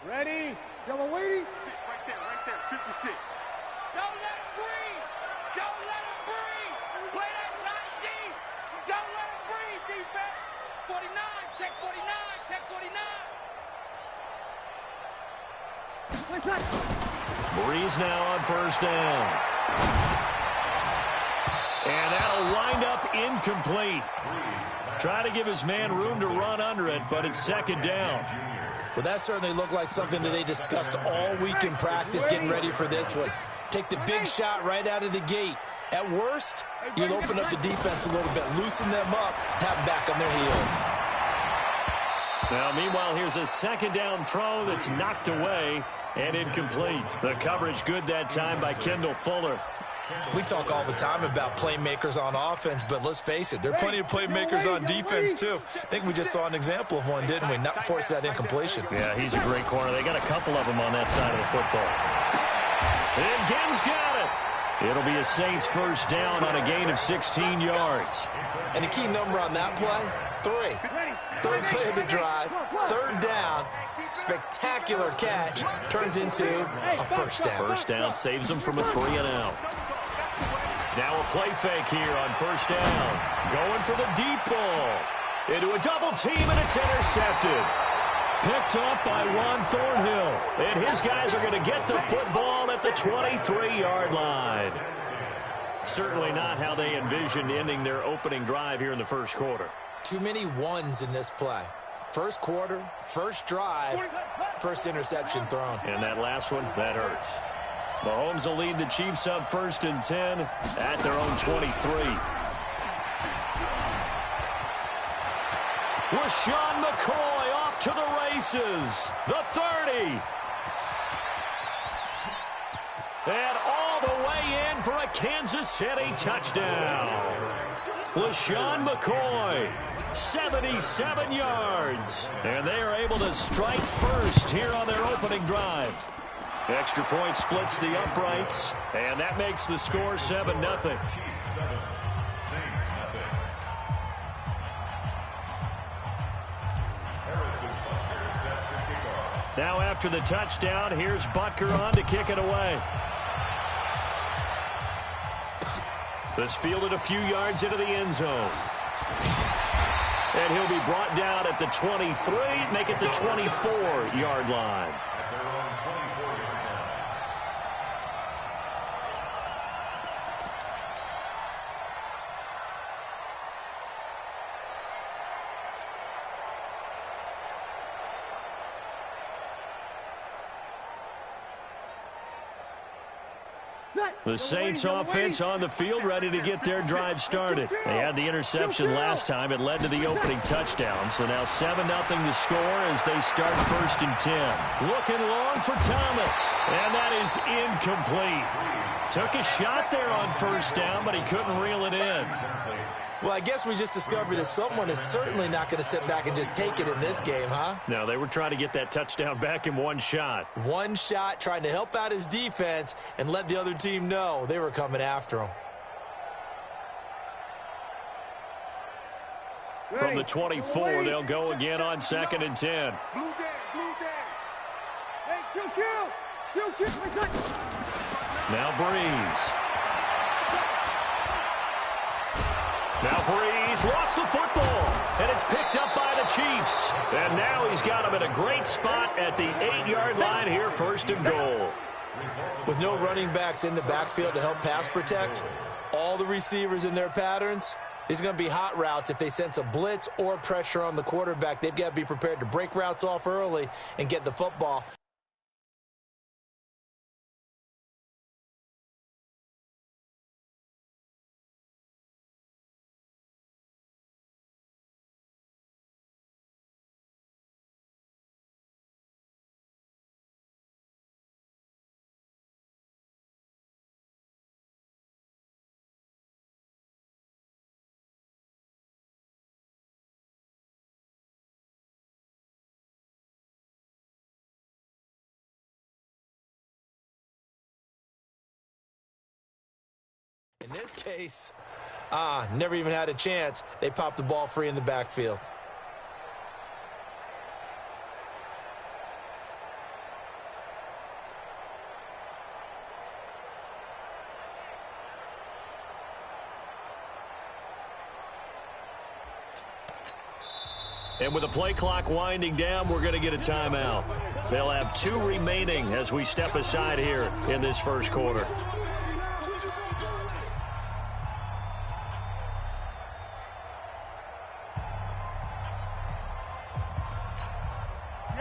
Ready? Y'all are waiting? Right there, 56. Don't let him breathe! Don't let him breathe! Play that tight D! Don't let him breathe, defense! 49, check 49, check 49! Breeze now on first down. And that'll wind up incomplete. Trying to give his man room to run under it, but it's second down. Well, that certainly looked like something that they discussed all week in practice, getting ready for this one. Take the big shot right out of the gate. At worst, you'll open up the defense a little bit, loosen them up, have them back on their heels. Now, meanwhile, here's a second down throw that's knocked away and incomplete. The coverage good that time by Kendall Fuller. We talk all the time about playmakers on offense, but let's face it, there are plenty of playmakers on defense, too. I think we just saw an example of one, didn't we? Not force that incompletion. Yeah, he's a great corner. They got a couple of them on that side of the football. And Gibbs got it. It'll be a Saints first down on a gain of 16 yards. And the key number on that play, 3. Third play of the drive, third down, spectacular catch, turns into a first down. First down saves them from a 3-and-out. Now a play fake here on first down. Going for the deep ball. Into a double team, and it's intercepted. Picked up by Juan Thornhill. And his guys are going to get the football at the 23-yard line. Certainly not how they envisioned ending their opening drive here in the first quarter. Too many ones in this play. First quarter, first drive, first interception thrown. And that last one, that hurts. Mahomes will lead the Chiefs up 1st and 10 at their own 23. LaShawn McCoy off to the races. The 30. And all the way in for a Kansas City touchdown. LaShawn McCoy, 77 yards. And they are able to strike first here on their opening drive. Extra point splits the uprights, and that makes the score 7-0. Now after the touchdown, here's Butker on to kick it away. This fielded a few yards into the end zone. And he'll be brought down at the 23, make it the 24-yard line. The Saints offense on the field, ready to get their drive started. They had the interception last time. It led to the opening touchdown. So now 7-0 to score as they start 1st and 10. Looking long for Thomas. And that is incomplete. Took a shot there on first down, but he couldn't reel it in. Well, I guess we just discovered that someone is certainly not going to sit back and just take it in this game, huh? No, they were trying to get that touchdown back in one shot. One shot, trying to help out his defense and let the other team know they were coming after him. From the 24, they'll go again on 2nd and 10. Now Breeze. Now Breeze lost the football, and it's picked up by the Chiefs. And now he's got him in a great spot at the 8-yard line here, 1st and goal. With no running backs in the backfield to help pass protect, all the receivers in their patterns, these are going to be hot routes. If they sense a blitz or pressure on the quarterback, they've got to be prepared to break routes off early and get the football. In this case, never even had a chance. They popped the ball free in the backfield. And with the play clock winding down, we're going to get a timeout. They'll have 2 remaining as we step aside here in this first quarter.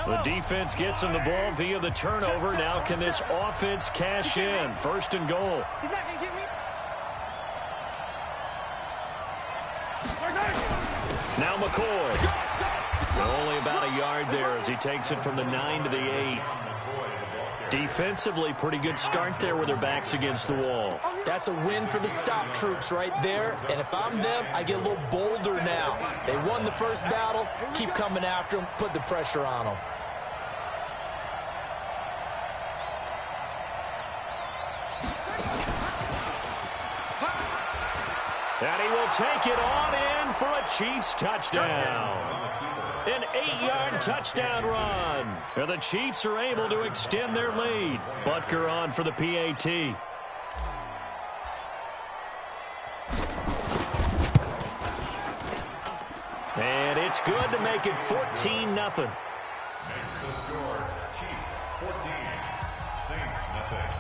The defense gets him the ball via the turnover. Now can this offense cash in? First and goal. He's not going to get me. Now McCoy. Only about a yard there as he takes it from the 9 to the 8. Defensively, pretty good start there with their backs against the wall. That's a win for the stop troops right there. And if I'm them, I get a little bolder now. They won the first battle. Keep coming after them. Put the pressure on them. And he will take it on in for a Chiefs touchdown. An 8-yard touchdown run. And the Chiefs are able to extend their lead. Butker on for the PAT. And it's good to make it 14-0. Next to score, Chiefs 14, Saints nothing.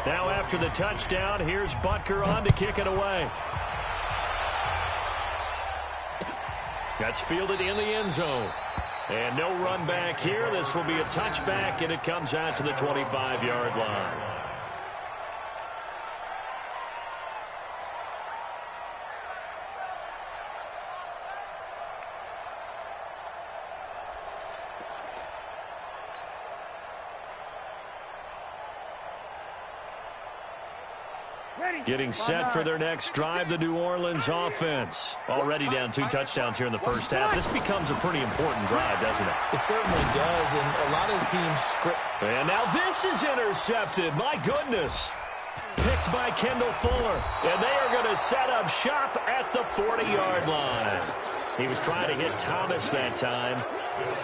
Now after the touchdown, here's Butker on to kick it away. That's fielded in the end zone. And no run back here. This will be a touchback, and it comes out to the 25-yard line. Getting set for their next drive, the New Orleans offense. Already down 2 touchdowns here in the first half. This becomes a pretty important drive, doesn't it? It certainly does, and a lot of the teams script. And now this is intercepted. My goodness. Picked by Kendall Fuller. And they are going to set up shop at the 40-yard line. He was trying to hit Thomas that time.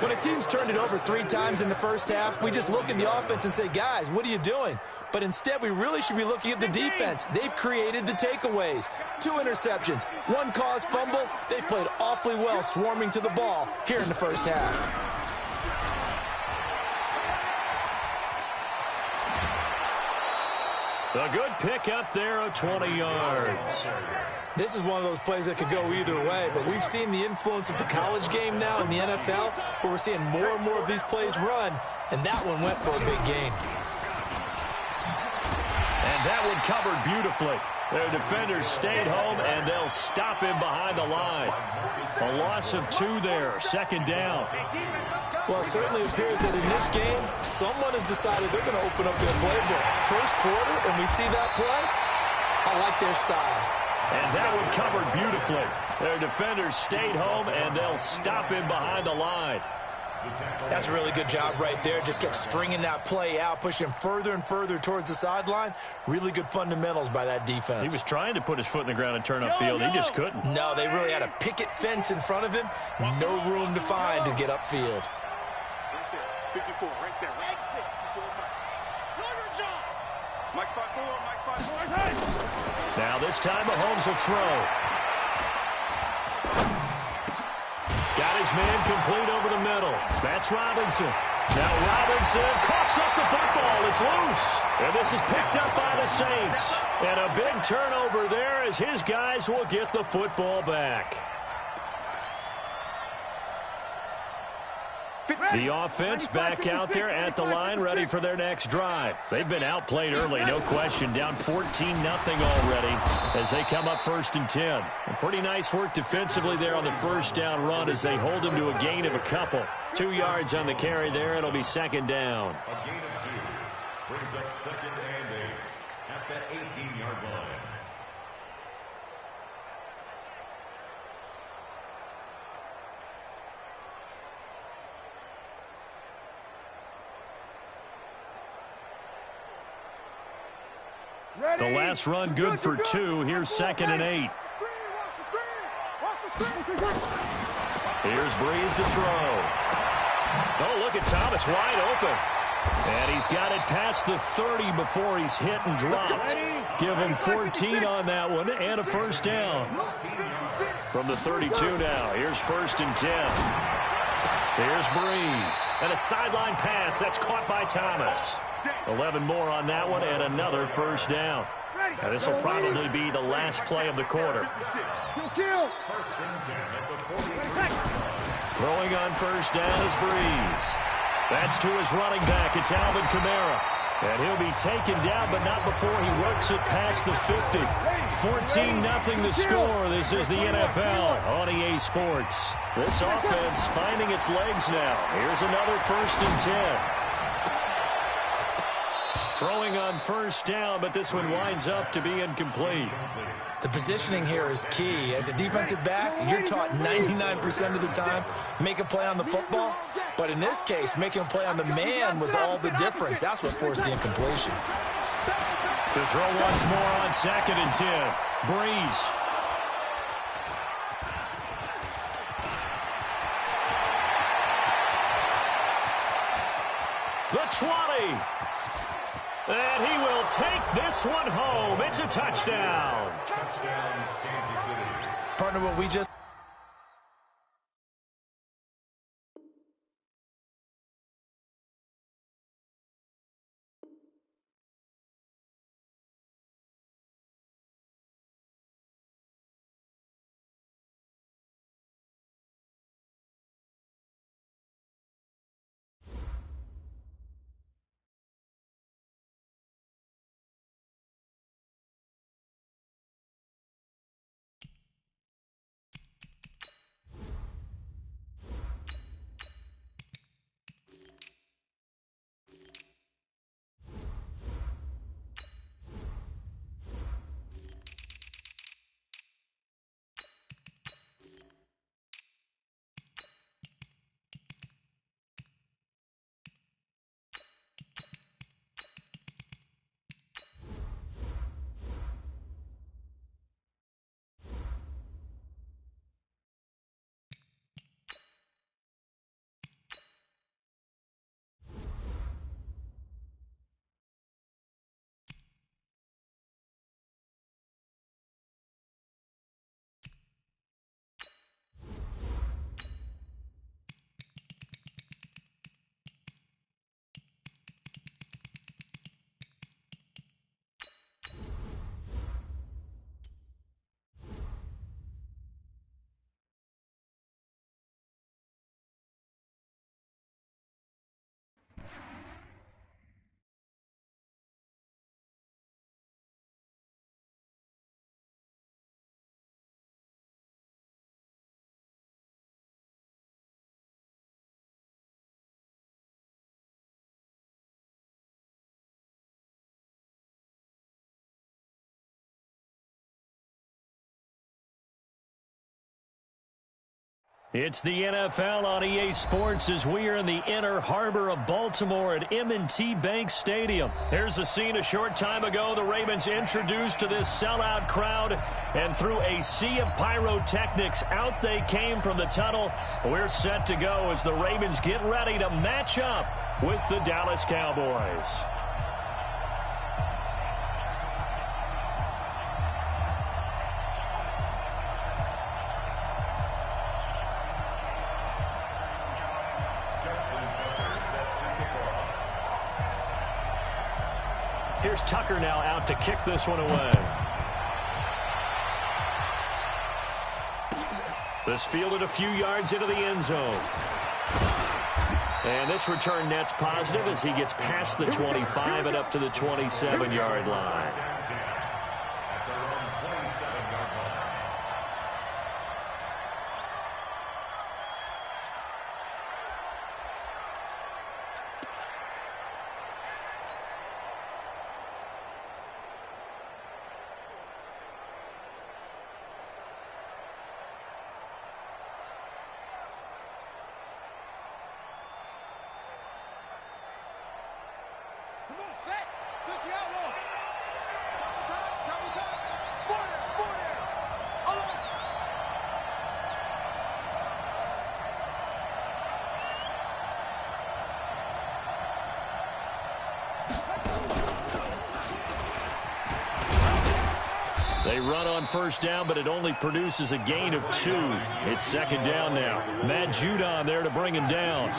When a team's turned it over 3 times in the first half, we just look at the offense and say, guys, what are you doing? But instead, we really should be looking at the defense. They've created the takeaways. 2 interceptions, 1 caused fumble. They played awfully well swarming to the ball here in the first half. A good pick up there of 20 yards. This is one of those plays that could go either way, but we've seen the influence of the college game now in the NFL, where we're seeing more and more of these plays run, and that one went for a big gain. And that one covered beautifully. Their defenders stayed home, and they'll stop him behind the line. A loss of 2 there, second down. Well, it certainly appears that in this game, someone has decided they're going to open up their playbook. First quarter, and we see that play. I like their style. And that one covered beautifully. Their defenders stayed home, and they'll stop him behind the line. That's a really good job right there. Just kept stringing that play out, pushing further and further towards the sideline. Really good fundamentals by that defense. He was trying to put his foot in the ground and turn upfield. He just couldn't. No, they really had a picket fence in front of him. No room to find to get upfield. Right there, 54, right there. Exit. Mike 5-4, Mike 5-4. Now this time Mahomes will throw. Got his man complete over the middle. That's Robinson. Now Robinson coughs up the football. It's loose. And this is picked up by the Saints. And a big turnover there as his guys will get the football back. The offense back out there at the line, ready for their next drive. They've been outplayed early, no question. Down 14-0 already as they come up 1st and 10. And pretty nice work defensively there on the first down run as they hold them to a gain of a couple. 2 yards on the carry there. It'll be second down. A gain of 2 brings up 2nd and 8 at that 18-yard line. The last run good for 2. Here's 2nd and 8. Here's Breeze to throw. Oh, look at Thomas wide open. And he's got it past the 30 before he's hit and dropped. Give him 14 on that one and a first down. From the 32 now, here's 1st and 10. Here's Breeze. And a sideline pass. That's caught by Thomas. 11 more on that one and another 1st down. Now, this will probably be the last play of the quarter. Throwing on 1st down is Breeze. That's to his running back. It's Alvin Kamara. And he'll be taken down, but not before he works it past the 50. 14-0 the score. This is the NFL on EA Sports. This offense finding its legs now. Here's another 1st and 10. Throwing on 1st down, but this one winds up to be incomplete. The positioning here is key. As a defensive back, you're taught 99% of the time, make a play on the football. But in this case, making a play on the man was all the difference. That's what forced the incompletion. To throw once more on 2nd and 10. Breeze. The 20. And he will take this one home. It's a touchdown. Touchdown, Kansas City. Partner, what we just... It's the NFL on EA Sports as we are in the inner harbor of Baltimore at M&T Bank Stadium. Here's a scene a short time ago. The Ravens introduced to this sellout crowd, and through a sea of pyrotechnics, out they came from the tunnel. We're set to go as the Ravens get ready to match up with the Dallas Cowboys. Here's Tucker now out to kick this one away. This fielded a few yards into the end zone. And this return net's positive as he gets past the 25 and up to the 27-yard line. They run on first down, but it only produces a gain of 2. It's second down now. Matt Judon there to bring him down.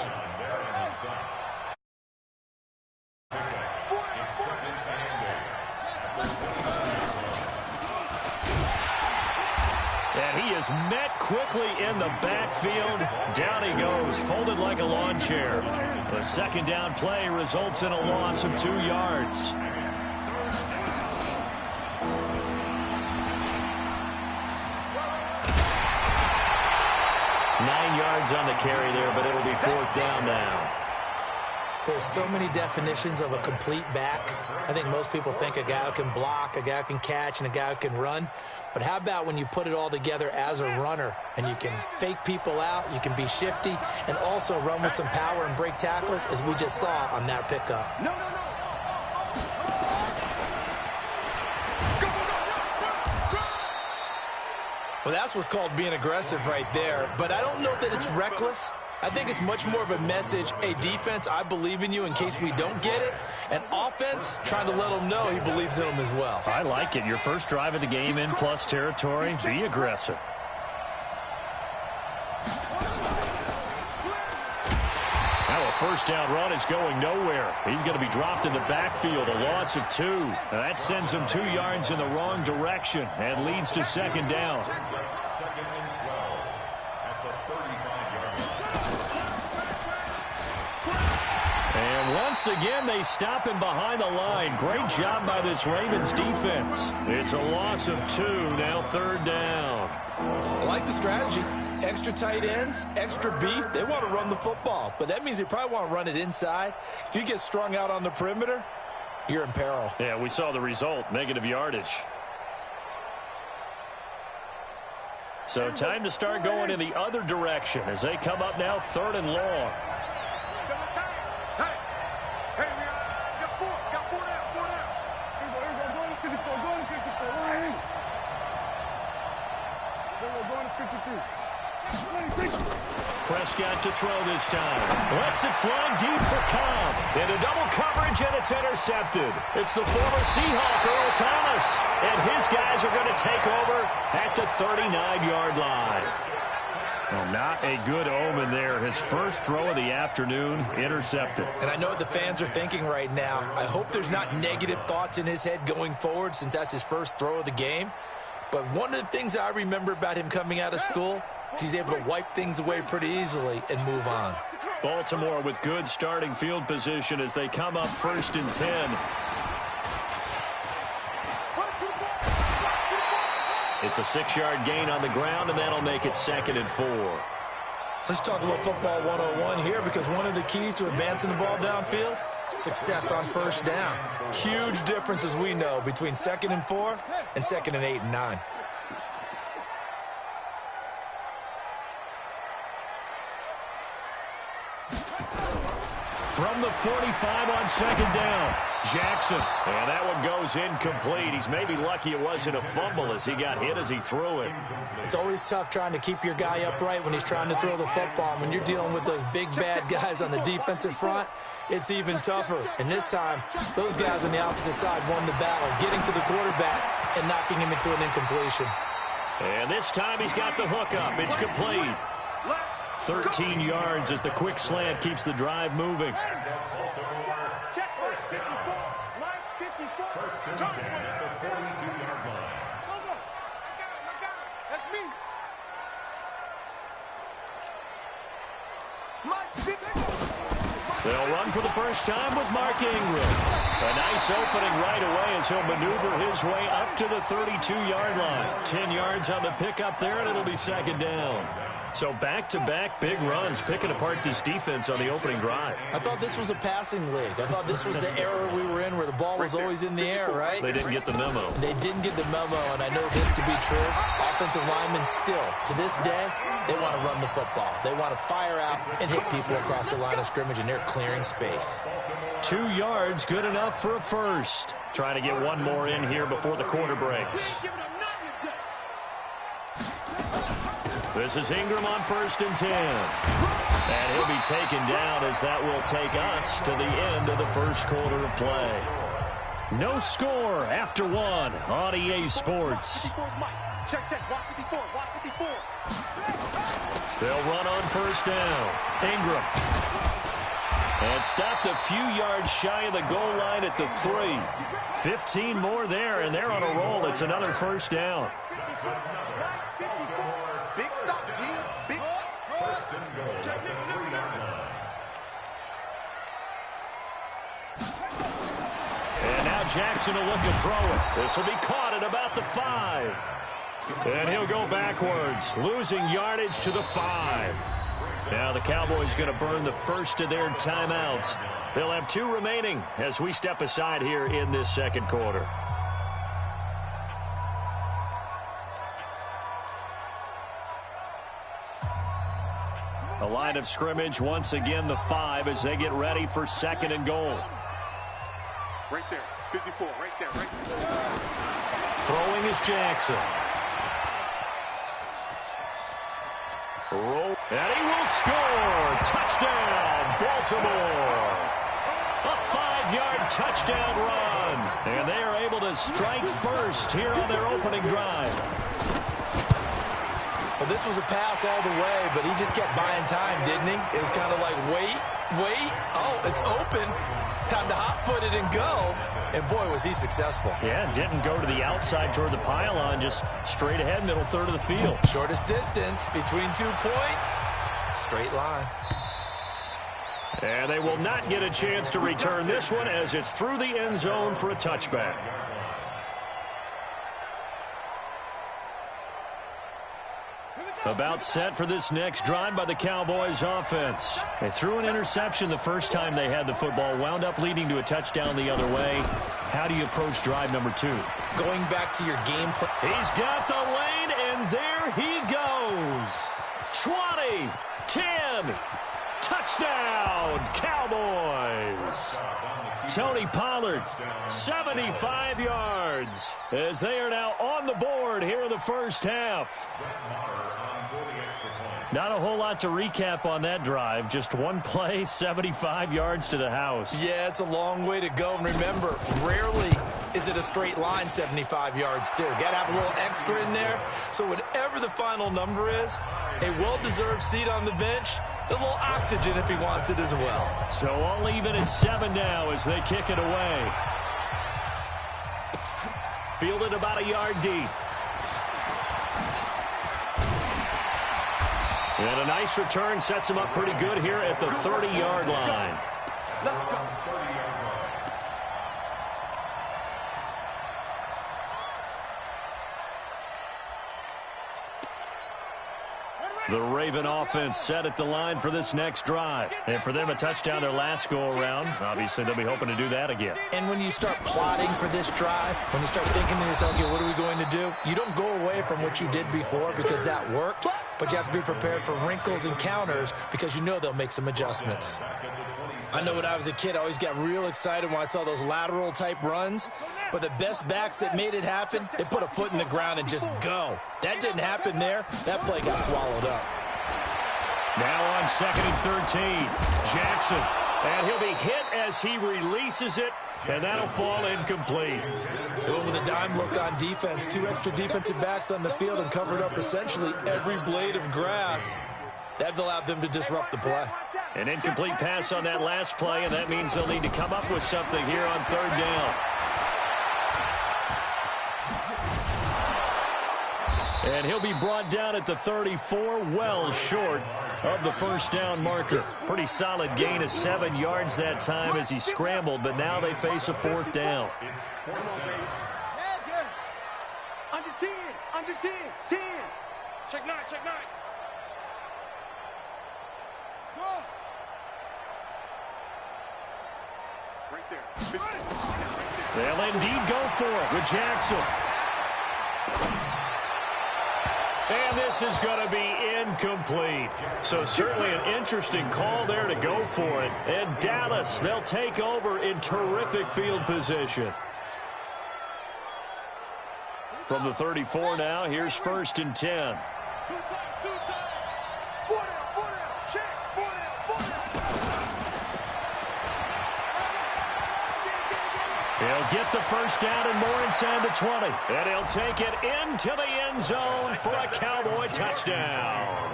And he is met quickly in the backfield. Down he goes, folded like a lawn chair. The second down play results in a loss of 2 yards. 9 yards on the carry there, but it'll be 4th down now. There's so many definitions of a complete back. I think most people think a guy who can block, a guy who can catch, and a guy who can run. But how about when you put it all together as a runner, and you can fake people out, you can be shifty, and also run with some power and break tackles, as we just saw on that pickup. Well, that's what's called being aggressive right there. But I don't know that it's reckless. I think it's much more of a message, hey, defense, I believe in you in case we don't get it. And offense, trying to let them know he believes in them as well. I like it. Your first drive of the game in plus territory, be aggressive. Now a first down run is going nowhere. He's going to be dropped in the backfield, a loss of 2. Now that sends him 2 yards in the wrong direction and leads to second down. Second and 12 at the 35-yard line. And once again, they stop him behind the line. Great job by this Ravens defense. It's a loss of 2, now 3rd down. I like the strategy. Extra tight ends, extra beef. They want to run the football, but that means they probably want to run it inside. If you get strung out on the perimeter, you're in peril. Yeah, we saw the result, negative yardage. So time to start going in the other direction as they come up now 3rd and long. Hey, we got 4. Got 4 down. 4 down. Going to 54. Going to 54. Going to 53. Prescott to throw this time. Lets it fly deep for Cobb. Into double coverage, and it's intercepted. It's the former Seahawk, Earl Thomas. And his guys are going to take over at the 39-yard line. Well, not a good omen there. His first throw of the afternoon, intercepted. And I know what the fans are thinking right now. I hope there's not negative thoughts in his head going forward since that's his first throw of the game. But one of the things I remember about him coming out of school is he's able to wipe things away pretty easily and move on. Baltimore with good starting field position as they come up 1st and 10. It's a 6-yard gain on the ground, and that'll make it 2nd and 4. Let's talk a little football 101 here, because one of the keys to advancing the ball downfield, success on first down. Huge difference, as we know, between 2nd and 4 and 2nd and 8 and 9. From the 45 on 2nd down, Jackson. And that one goes incomplete. He's maybe lucky it wasn't a fumble as he got hit as he threw it. It's always tough trying to keep your guy upright when he's trying to throw the football. When you're dealing with those big, bad guys on the defensive front, it's even tougher. And this time, those guys on the opposite side won the battle, getting to the quarterback and knocking him into an incompletion. And this time he's got the hook up. It's complete. 13 yards as the quick slant keeps the drive moving. Check first 54. Mike 54. First and 10 at the 42-yard line. Go. I got him. That's me. Mike 54. They'll run for the first time with Mark Ingram. A nice opening right away as he'll maneuver his way up to the 32-yard line. 10 yards on the pickup there, and it'll be 2nd down. So back-to-back big runs, picking apart this defense on the opening drive. I thought this was a passing league. I thought this was the era we were in where the ball was always in the air, right? They didn't get the memo. They didn't get the memo, and I know this to be true. Offensive linemen still, to this day, they want to run the football. They want to fire out and hit people across the line of scrimmage, and they're clearing space. 2 yards, good enough for a first. Trying to get one more in here before the quarter breaks. This is Ingram on 1st and 10. And he'll be taken down as that will take us to the end of the first quarter of play. No score after one on EA Sports. Check, check. Watch 54. Watch 54. They'll run on first down. Ingram. And stopped a few yards shy of the goal line at the 3. 15 more there, and they're on a roll. It's another first down. Big stop, G. Big. First and goal at the 3-yard line. And now Jackson will look to throw it. This will be caught at about the 5. And he'll go backwards, losing yardage to the 5. Now the Cowboys going to burn the first of their timeouts. They'll have 2 remaining as we step aside here in this second quarter. The line of scrimmage once again the 5 as they get ready for second and goal. Right there. 54. Right there. Right there. Throwing is Jackson. Roll. And he will score. Touchdown, Baltimore. A 5-yard touchdown run. And they are able to strike first here on their opening drive. Well, this was a pass all the way, but he just kept buying time, didn't he? It was kind of like, wait. Oh, it's open. Time to hot-foot it and go. And, boy, was he successful. Yeah, didn't go to the outside toward the pylon, just straight ahead, middle third of the field. Shortest distance between 2 points. Straight line. And they will not get a chance to return this one as it's through the end zone for a touchback. About set for this next drive by the Cowboys offense. They threw an interception the first time they had the football, wound up leading to a touchdown the other way. How do you approach drive number 2? Going back to your game plan. He's got the lane, and there he goes. 20, 10, touchdown, Cowboys. Tony Pollard, 75 yards, as they are now on the board here in the first half. Not a whole lot to recap on that drive. Just one play, 75 yards to the house. Yeah, it's a long way to go. And remember, rarely is it a straight line 75 yards, too. Got to have a little extra in there. So whatever the final number is, a well-deserved seat on the bench, a little oxygen if he wants it as well. So all even at 7 now as they kick it away. Fielded about a yard deep. And a nice return sets him up pretty good here at the 30-yard line. Let's go. The Raven offense set at the line for this next drive. And for them, a touchdown their last go-around. Obviously, they'll be hoping to do that again. And when you start plotting for this drive, when you start thinking to yourself, okay, what are we going to do? You don't go away from what you did before because that worked. But you have to be prepared for wrinkles and counters because you know they'll make some adjustments. I know when I was a kid, I always got real excited when I saw those lateral-type runs. But the best backs that made it happen, they put a foot in the ground and just go. That didn't happen there. That play got swallowed up. Now on 2nd and 13, Jackson. And he'll be hit as he releases it, and that'll fall incomplete. They went with a dime look on defense. 2 extra defensive backs on the field and covered up essentially every blade of grass. That allowed them to disrupt the play. An incomplete pass on that last play, and that means they'll need to come up with something here on 3rd down. And he'll be brought down at the 34, well short of the first down marker. Pretty solid gain of 7 yards that time as he scrambled, but now they face a 4th down. Under 10, under 10, 10. Check 9, check 9. Go. Right there. They'll indeed go for it with Jackson. And this is going to be incomplete. So certainly an interesting call there to go for it. And Dallas, they'll take over in terrific field position. From the 34 now, here's 1st and 10. 2 times, 2 times. 4 down, check, 4 down. He'll get the first down and more inside the 20. And he'll take it into the end zone for a Cowboy touchdown.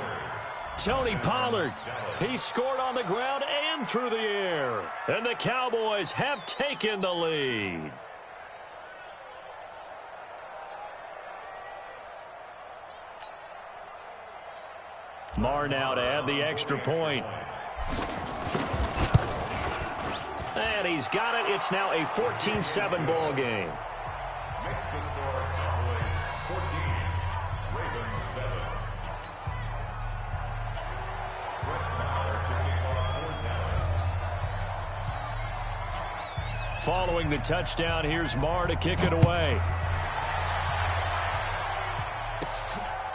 Tony Pollard, he scored on the ground and through the air. And the Cowboys have taken the lead. Marr now to add the extra point. And he's got it. It's now a 14-7 ball game. Makes the score Cowboys 14, Ravens 7. Brett Maher to kick off 4 down. Following the touchdown, here's Marr to kick it away.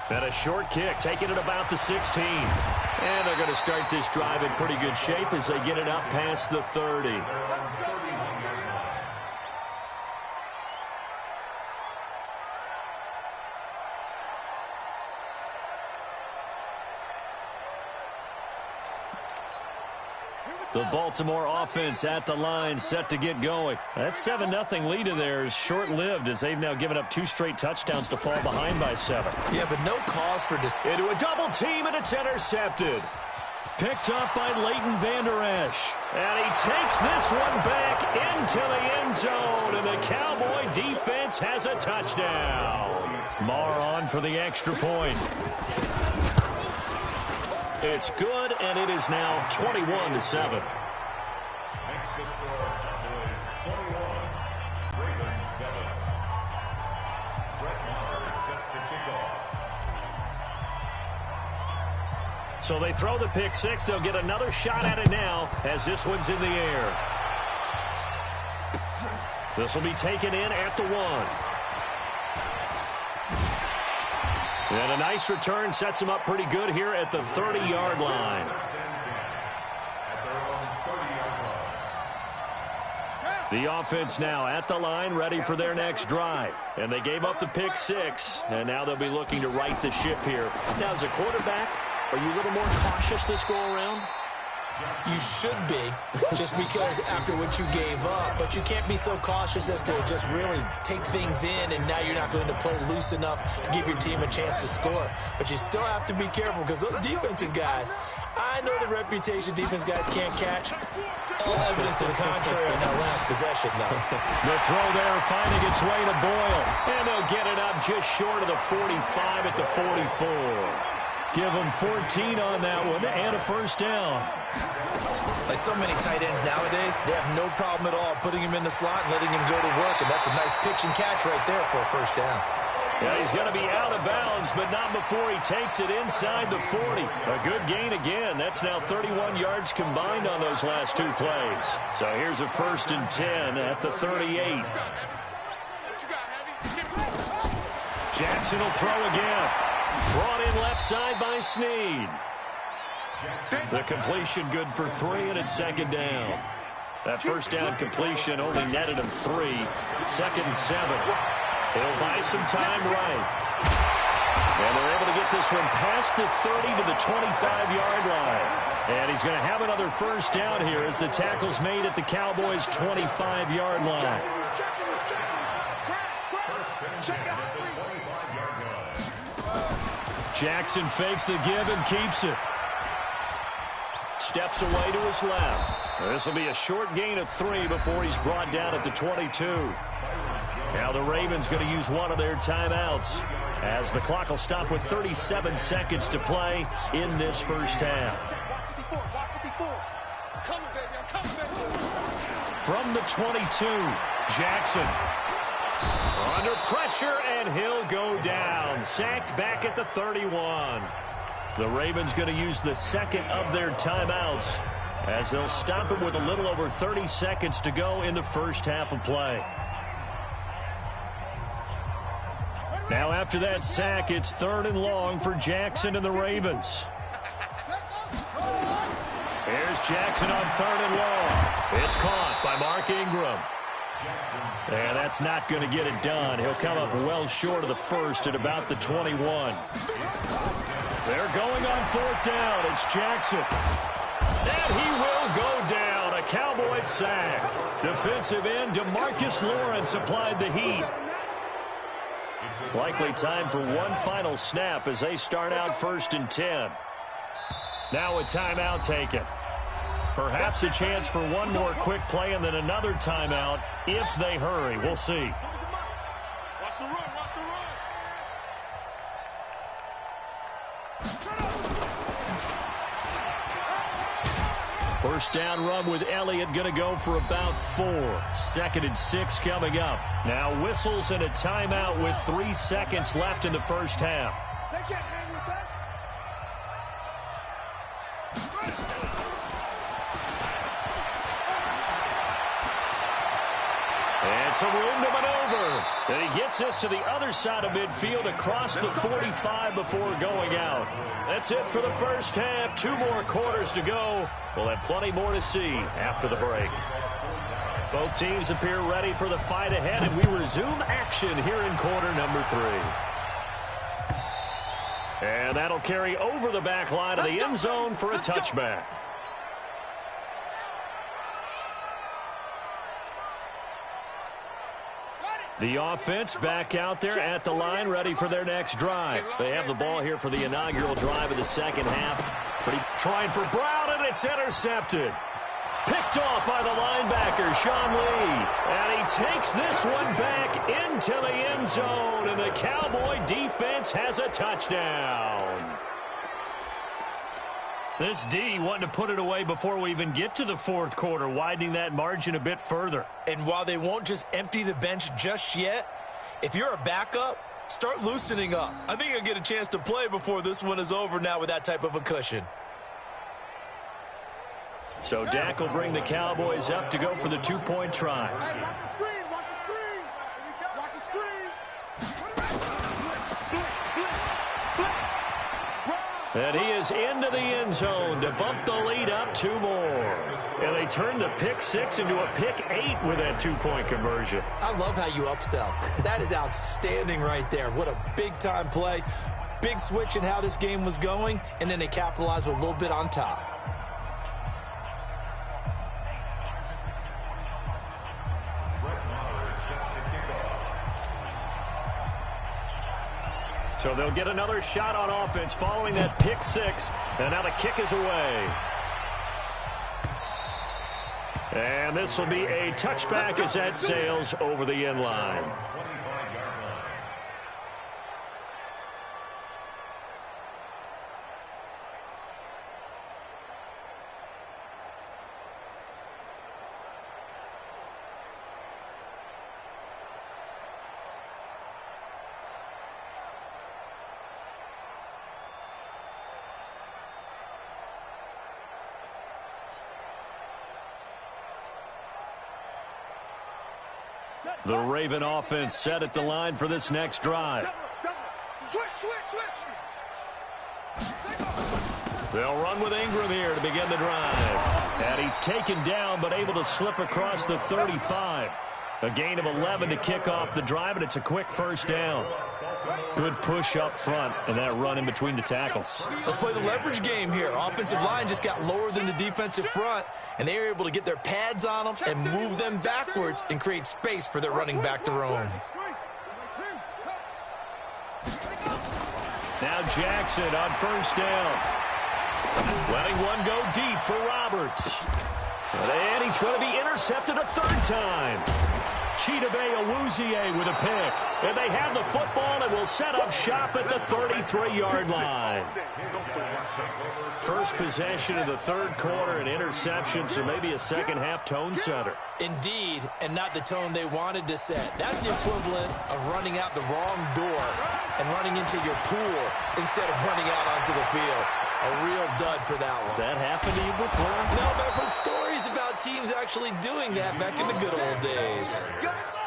And a short kick, taking it about the 16. And they're going to start this drive in pretty good shape as they get it out past the 30. The Baltimore offense at the line, set to get going. That 7-0 lead of theirs short-lived as they've now given up 2 straight touchdowns to fall behind by 7. Yeah, but no cause for this. Into a double team, and it's intercepted. Picked up by Leighton Vander Esch. And he takes this one back into the end zone, and the Cowboy defense has a touchdown. Marr on for the extra point. It's good, and it is now 21-7. Makes the score Cowboys 21, Ravens 7. Brett Maher is set to kick off. So they throw the pick six. They'll get another shot at it now as this one's in the air. This will be taken in at the 1. And a nice return sets him up pretty good here at the 30-yard line. The offense now at the line, ready for their next drive. And they gave up the pick six, and now they'll be looking to right the ship here. Now, as a quarterback, are you a little more cautious this go-around? You should be, just because after what you gave up. But you can't be so cautious as to just really take things in, and now you're not going to play loose enough to give your team a chance to score. But you still have to be careful because those defensive guys, I know the reputation defense guys can't catch. All evidence to the contrary in that last possession, though. The throw there finding its way to Boyle. And they'll get it up just short of the 45 at the 44. Give them 14 on that one and a first down. Like so many tight ends nowadays, they have no problem at all putting him in the slot and letting him go to work. And that's a nice pitch and catch right there for a first down. Yeah, he's going to be out of bounds, but not before he takes it inside the 40. A good gain again. That's now 31 yards combined on those last 2 plays. So here's a 1st and 10 at the 38. Jackson will throw again. Brought in left side by Snead. The completion good for 3, and it's 2nd down. That first down completion only netted him 3. 2nd and 7. He'll buy some time right. And they're able to get this one past the 30 to the 25-yard line. And he's going to have another first down here as the tackle's made at the Cowboys' 25-yard line. Jackson fakes the give and keeps it. Steps away to his left. This will be a short gain of 3 before he's brought down at the 22. Now the Ravens going to use one of their timeouts as the clock will stop with 37 seconds to play in this first half. From the 22, Jackson. Under pressure, and he'll go down. Sacked back at the 31. The Ravens going to use the second of their timeouts as they'll stop it with a little over 30 seconds to go in the first half of play. Now after that sack, it's 3rd and long for Jackson and the Ravens. Here's Jackson on 3rd and long. It's caught by Mark Ingram. And that's not going to get it done. He'll come up well short of the first at about the 21. They're going on 4th down. It's Jackson. And he will go down. A Cowboys sack. Defensive end DeMarcus Lawrence applied the heat. Likely time for one final snap as they start out 1st and 10. Now a timeout taken. Perhaps a chance for one more quick play and then another timeout if they hurry. We'll see. Watch the run, watch the run. First down run with Elliott going to go for about 4. 2nd and 6 coming up. Now whistles and a timeout with 3 seconds left in the first half. They can't hang with us. And some room to maneuver. And he gets us to the other side of midfield across the 45 before going out. That's it for the first half. 2 more quarters to go. We'll have plenty more to see after the break. Both teams appear ready for the fight ahead, and we resume action here in quarter number 3. And that'll carry over the back line of the end zone for a touchback. The offense back out there at the line, ready for their next drive. They have the ball here for the inaugural drive of the second half. Trying for Brown, and it's intercepted. Picked off by the linebacker, Sean Lee. And he takes this one back into the end zone, and the Cowboy defense has a touchdown. This D wanting to put it away before we even get to the 4th quarter, widening that margin a bit further. And while they won't just empty the bench just yet, if you're a backup, start loosening up. I think you'll get a chance to play before this one is over now with that type of a cushion. So Dak will bring the Cowboys up to go for the 2-point try. Hey, watch the screen, watch the screen. Watch the screen. And he is into the end zone to bump the lead up 2 more. And they turn the pick 6 into a pick 8 with that 2-point conversion. I love how you upsell. That is outstanding right there. What a big-time play. Big switch in how this game was going, and then they capitalized with a little bit on top. So they'll get another shot on offense following that pick 6. And now the kick is away. And this will be a touchback as that sails over the end line. The Raven offense set at the line for this next drive. They'll run with Ingram here to begin the drive. And he's taken down but able to slip across the 35. A gain of 11 to kick off the drive, and it's a quick first down. Good push up front and that run in between the tackles. Let's play the leverage game here. Offensive line just got lower than the defensive front, and they were able to get their pads on them and move them backwards and create space for their running back to roam. Now Jackson on first down. Letting one go deep for Roberts. And he's going to be intercepted a 3rd time. Chidobe Awuzie with a pick. And they have the football and will set up shop at the 33-yard line. First possession of the 3rd quarter, an interception, so maybe a second-half tone setter. Indeed, and not the tone they wanted to set. That's the equivalent of running out the wrong door and running into your pool instead of running out onto the field. A real dud for that one. Has that happened to you before? No, but I've heard stories about teams actually doing that back in the good old days.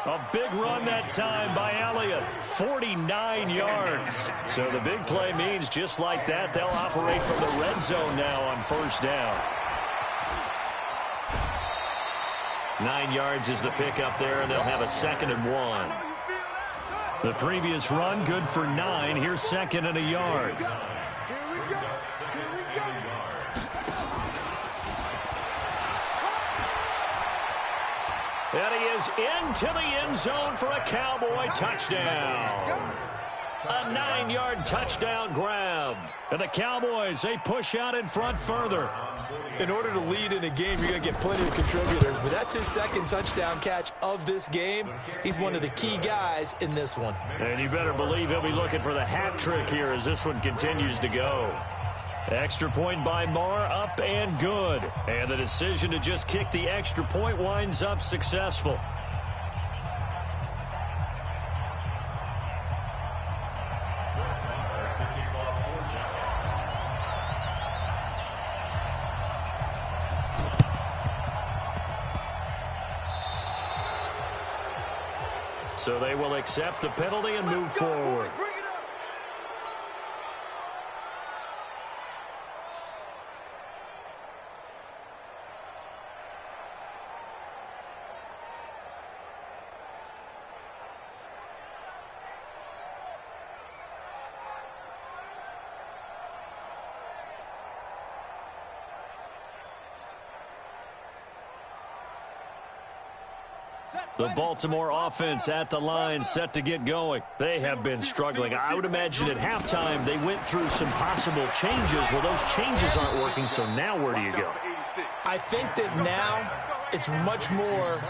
A big run that time by Elliott, 49 yards. So the big play means just like that, they'll operate from the red zone now on first down. 9 yards is the pickup there, and they'll have a 2nd and 1. The previous run, good for 9. Here's 2nd and a yard. And he is into the end zone for a Cowboy touchdown. A 9-yard touchdown grab. And the Cowboys, they push out in front further. In order to lead in a game, you're going to get plenty of contributors, but that's his second touchdown catch of this game. He's one of the key guys in this one. And you better believe he'll be looking for the hat trick here as this one continues to go. Extra point by Marr, up and good. And the decision to just kick the extra point winds up successful. So they will accept the penalty and move forward. The Baltimore offense at the line, set to get going. They have been struggling. I would imagine at halftime they went through some possible changes. Well, those changes aren't working, so now where do you go? I think that now it's much more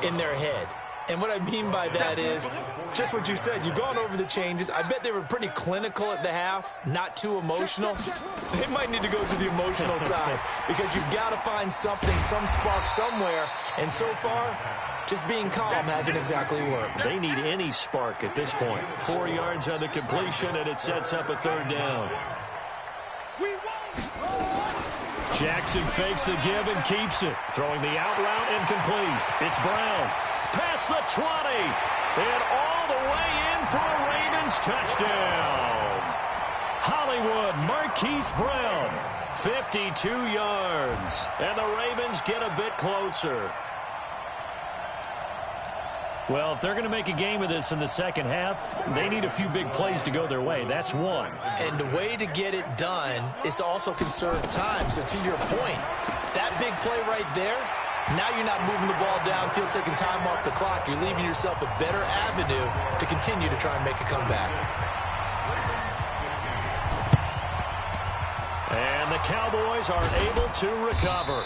in their head. And what I mean by that is just what you said. You've gone over the changes. I bet they were pretty clinical at the half, not too emotional. They might need to go to the emotional side because you've got to find something, some spark somewhere. And so far, just being calm hasn't exactly worked. They need any spark at this point. 4 yards on the completion, and it sets up a third down. Jackson fakes the give and keeps it. Throwing the out route incomplete. It's Brown. Past the 20. And all the way in for a Ravens touchdown. Hollywood Marquise Brown. 52 yards. And the Ravens get a bit closer. Well, if they're going to make a game of this in the second half, they need a few big plays to go their way. That's one. And the way to get it done is to also conserve time. So to your point, that big play right there, now you're not moving the ball downfield, taking time off the clock. You're leaving yourself a better avenue to continue to try and make a comeback. And the Cowboys are able to recover.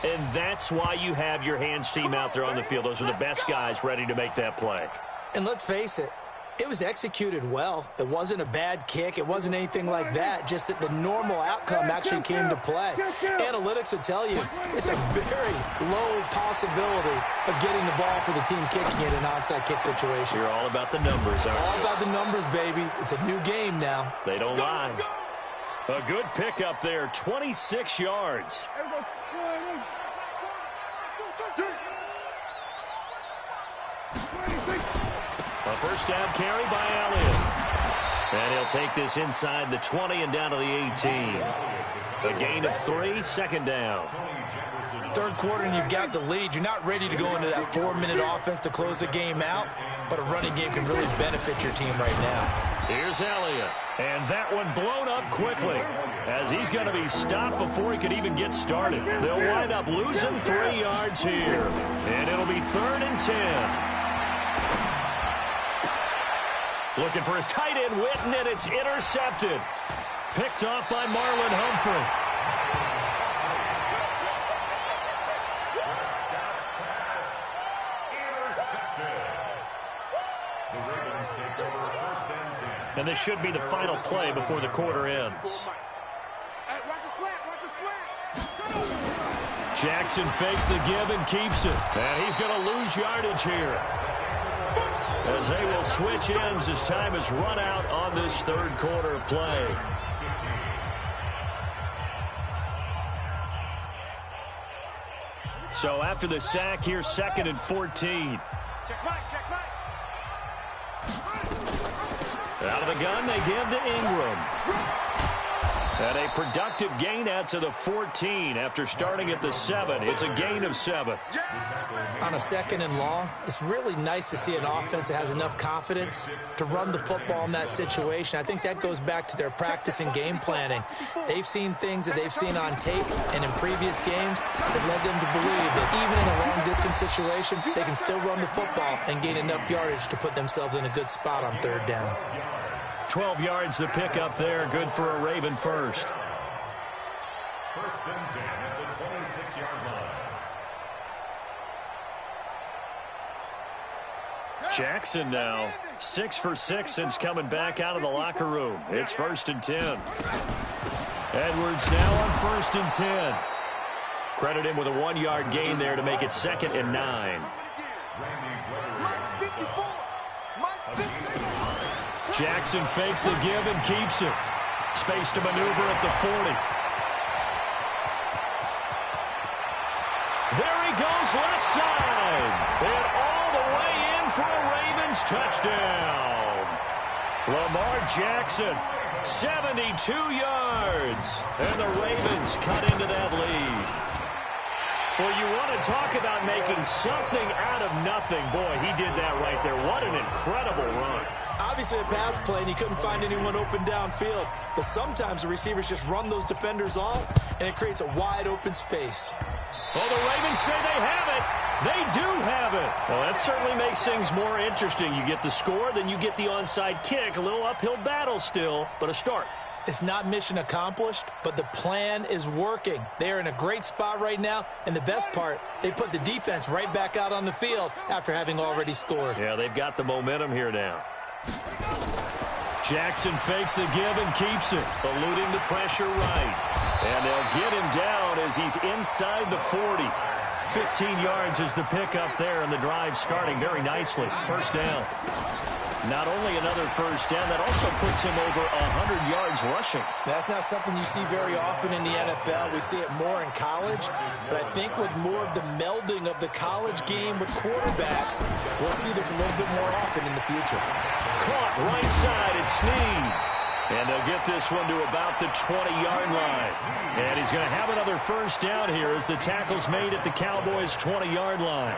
And that's why you have your hands team out there on the field. Those are the best guys ready to make that play. And let's face it, it was executed well. It wasn't a bad kick. It wasn't anything like that. Just that the normal outcome actually came to play. Analytics will tell you it's a very low possibility of getting the ball for the team kicking it in an onside kick situation. You're all about the numbers, aren't you? All about the numbers, baby. It's a new game now. They don't lie. A good pickup there, 26 yards. A first down carry by Elliott. And he'll take this inside the 20 and down to the 18. A gain of 3, second down. Third quarter and you've got the lead. You're not ready to go into that 4-minute offense to close the game out, but a running game can really benefit your team right now. Here's Elliott. And that one blown up quickly as he's going to be stopped before he could even get started. They'll wind up losing 3 yards here. And it'll be 3rd and 10. Looking for his tight end, Witten, and it's intercepted. Picked off by Marlon Humphrey. And this should be the final play before the quarter ends. Jackson fakes the give and keeps it. And he's going to lose yardage here, as they will switch ends as time is run out on this third quarter of play. So after the sack here, 2nd and 14. Out of the gun, they give to Ingram. And a productive gain out to the 14 after starting at the 7. It's a gain of 7. On a 2nd and long, it's really nice to see an offense that has enough confidence to run the football in that situation. I think that goes back to their practice and game planning. They've seen things that they've seen on tape and in previous games that led them to believe that even in a long-distance situation, they can still run the football and gain enough yardage to put themselves in a good spot on 3rd down. 12 yards to pick up there. Good for a Raven first. 1st and 10 at the 26-yard line. Jackson now 6 for 6 since coming back out of the locker room. It's 1st and 10. Edwards now on 1st and 10. Credit him with a 1-yard gain there to make it 2nd and 9. Jackson fakes the give and keeps it. Space to maneuver at the 40. There he goes, left side. And all the way in for a Ravens touchdown. Lamar Jackson, 72 yards. And the Ravens cut into that lead. Well, you want to talk about making something out of nothing. Boy, he did that right there. What an incredible run. Obviously a pass play, and he couldn't find anyone open downfield. But sometimes the receivers just run those defenders off, and it creates a wide-open space. Well, the Ravens say they have it. They do have it. Well, that certainly makes things more interesting. You get the score, then you get the onside kick. A little uphill battle still, but a start. It's not mission accomplished, but the plan is working. They're in a great spot right now, and the best part, they put the defense right back out on the field after having already scored. Yeah, they've got the momentum here now. Jackson fakes the give and keeps it, eluding the pressure right. And they'll get him down as he's inside the 40. 15 yards is the pickup there, and the drive starting very nicely. 1st down. Not only another 1st down, that also puts him over 100 yards rushing. That's not something you see very often in the NFL. We see it more in college, but I think with more of the melding of the college game with quarterbacks, we'll see this a little bit more often in the future. Caught right side, it's Snead. And they'll get this one to about the 20-yard line. And he's going to have another 1st down here as the tackle's made at the Cowboys' 20-yard line.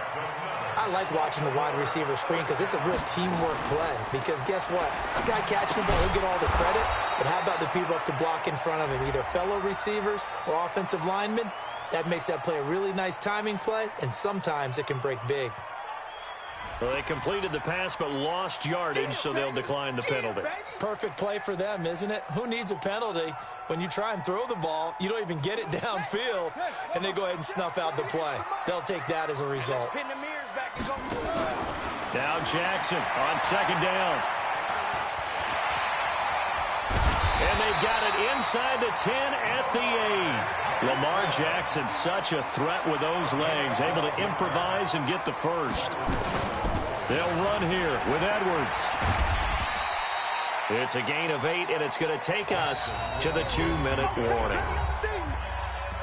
I like watching the wide receiver screen because it's a real teamwork play. Because guess what? The guy catching the ball, he'll get all the credit. But how about the people up to block in front of him, either fellow receivers or offensive linemen? That makes that play a really nice timing play, and sometimes it can break big. Well, they completed the pass but lost yardage, so they'll decline the penalty. Perfect play for them, isn't it? Who needs a penalty? When you try and throw the ball, you don't even get it downfield, and they go ahead and snuff out the play. They'll take that as a result. Now Jackson on 2nd down. And they've got it inside the 10 at the 8. Lamar Jackson, such a threat with those legs, able to improvise and get the 1st. They'll run here with Edwards. It's a gain of 8, and it's going to take us to the 2-minute warning.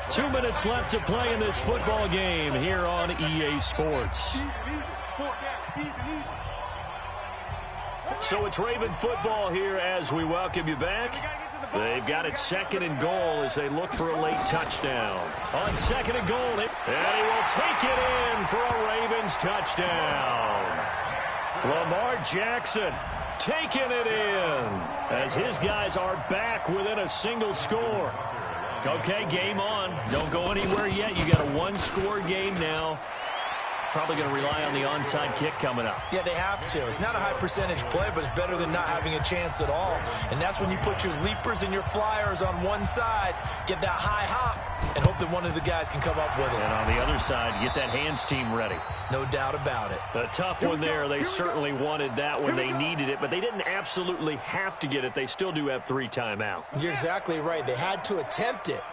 2 minutes left to play in this football game here on EA Sports. So it's Raven football here as we welcome you back. They've got it 2nd and goal as they look for a late touchdown. On 2nd and goal, and he will take it in for a Ravens touchdown. Lamar Jackson taking it in as his guys are back within a single score. Okay, game on. Don't go anywhere yet. You got a 1-score game now. Probably going to rely on the onside kick coming up. Yeah, they have to. It's not a high percentage play, but it's better than not having a chance at all. And that's when you put your leapers and your flyers on one side, get that high hop, and hope that one of the guys can come up with it. And on the other side, get that hands team ready. No doubt about it. A tough one there. They certainly wanted that when they needed it, but they didn't absolutely have to get it. They still do have 3 timeouts. You're exactly right. They had to attempt it.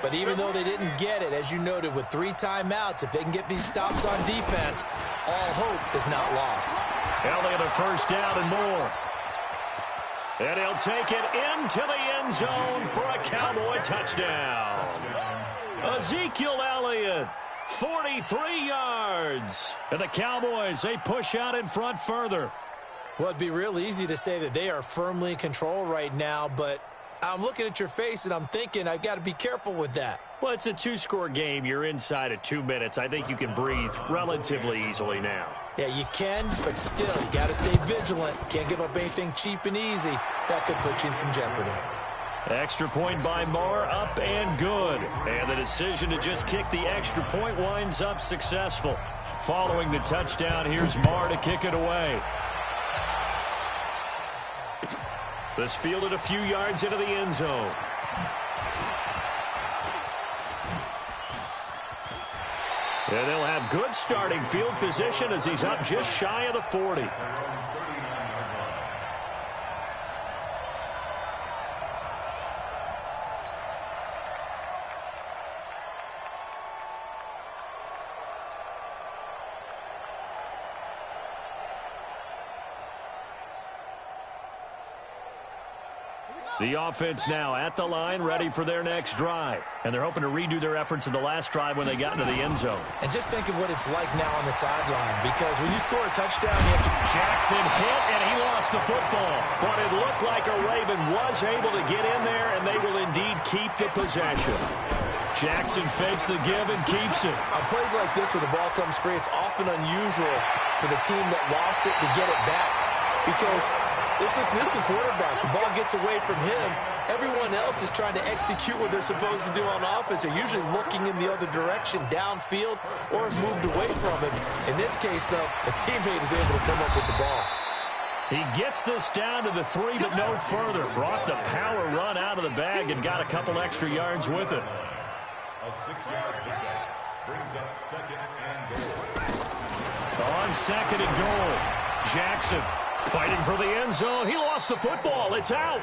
But even though they didn't get it, as you noted, with 3 timeouts, if they can get these stops on defense, all hope is not lost. Elliott a 1st down and more. And he'll take it into the end zone for a Cowboy touchdown. Ezekiel Elliott, 43 yards. And the Cowboys, they push out in front further. Well, it'd be real easy to say that they are firmly in control right now, but I'm looking at your face, and I'm thinking I got to be careful with that. Well, it's a two-score game. You're inside of 2 minutes. I think you can breathe relatively easily now. Yeah, you can, but still, you got to stay vigilant. Can't give up anything cheap and easy. That could put you in some jeopardy. Extra point by Marr, up and good. And the decision to just kick the extra point winds up successful. Following the touchdown, here's Marr to kick it away. This fielded a few yards into the end zone. And they'll have good starting field position as he's up just shy of the 40. The offense now at the line, ready for their next drive. And they're hoping to redo their efforts in the last drive when they got into the end zone. And just think of what it's like now on the sideline, because when you score a touchdown, you have to... Jackson hit, and he lost the football. But it looked like a Raven was able to get in there, and they will indeed keep the possession. Jackson fakes the give and keeps it. On plays like this where the ball comes free, it's often unusual for the team that lost it to get it back. Because this is the quarterback. The ball gets away from him. Everyone else is trying to execute what they're supposed to do on offense. They're usually looking in the other direction, downfield, or have moved away from him. In this case, though, a teammate is able to come up with the ball. He gets this down to the 3, but no further. Brought the power run out of the bag and got a couple extra yards with it. A 6-yard pickup brings up second and goal. On second and goal, Jackson fighting for the end zone. He lost the football. It's out.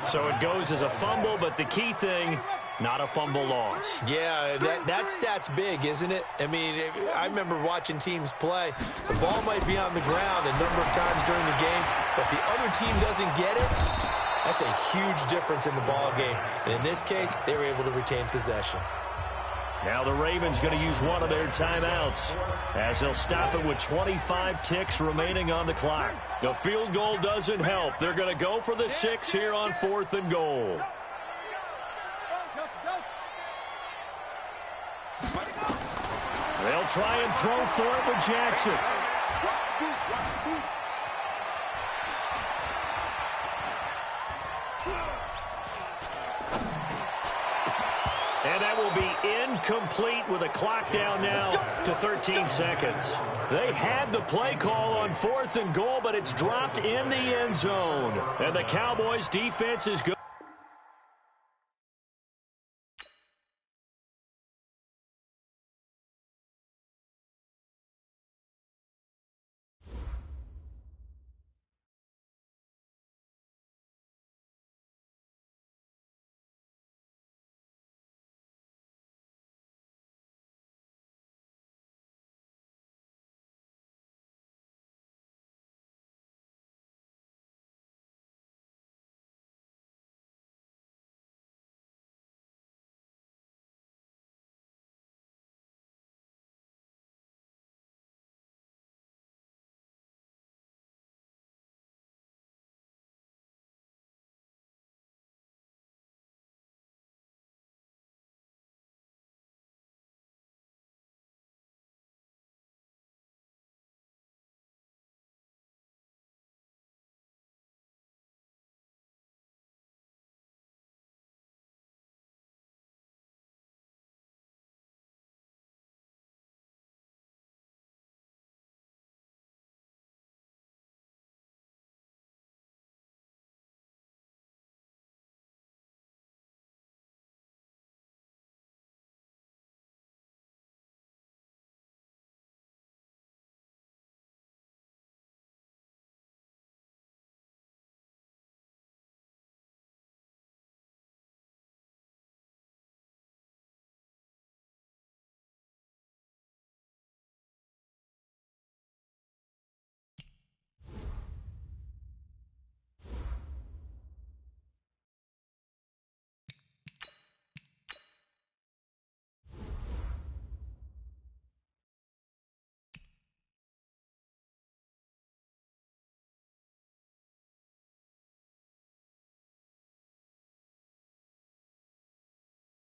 So it goes as a fumble, but the key thing, not a fumble loss. Yeah, that stat's big, isn't it? I mean, I remember watching teams play. The ball might be on the ground a number of times during the game, but the other team doesn't get it. That's a huge difference in the ball game. And in this case, they were able to retain possession. Now the Ravens going to use one of their timeouts as they'll stop it with 25 ticks remaining on the clock. The field goal doesn't help. They're going to go for the 6 here on 4th and goal. They'll try and throw for it with Jackson. And that will be incomplete with a clock down now to 13 seconds. They had the play call on 4th and goal, but it's dropped in the end zone. And the Cowboys defense is good.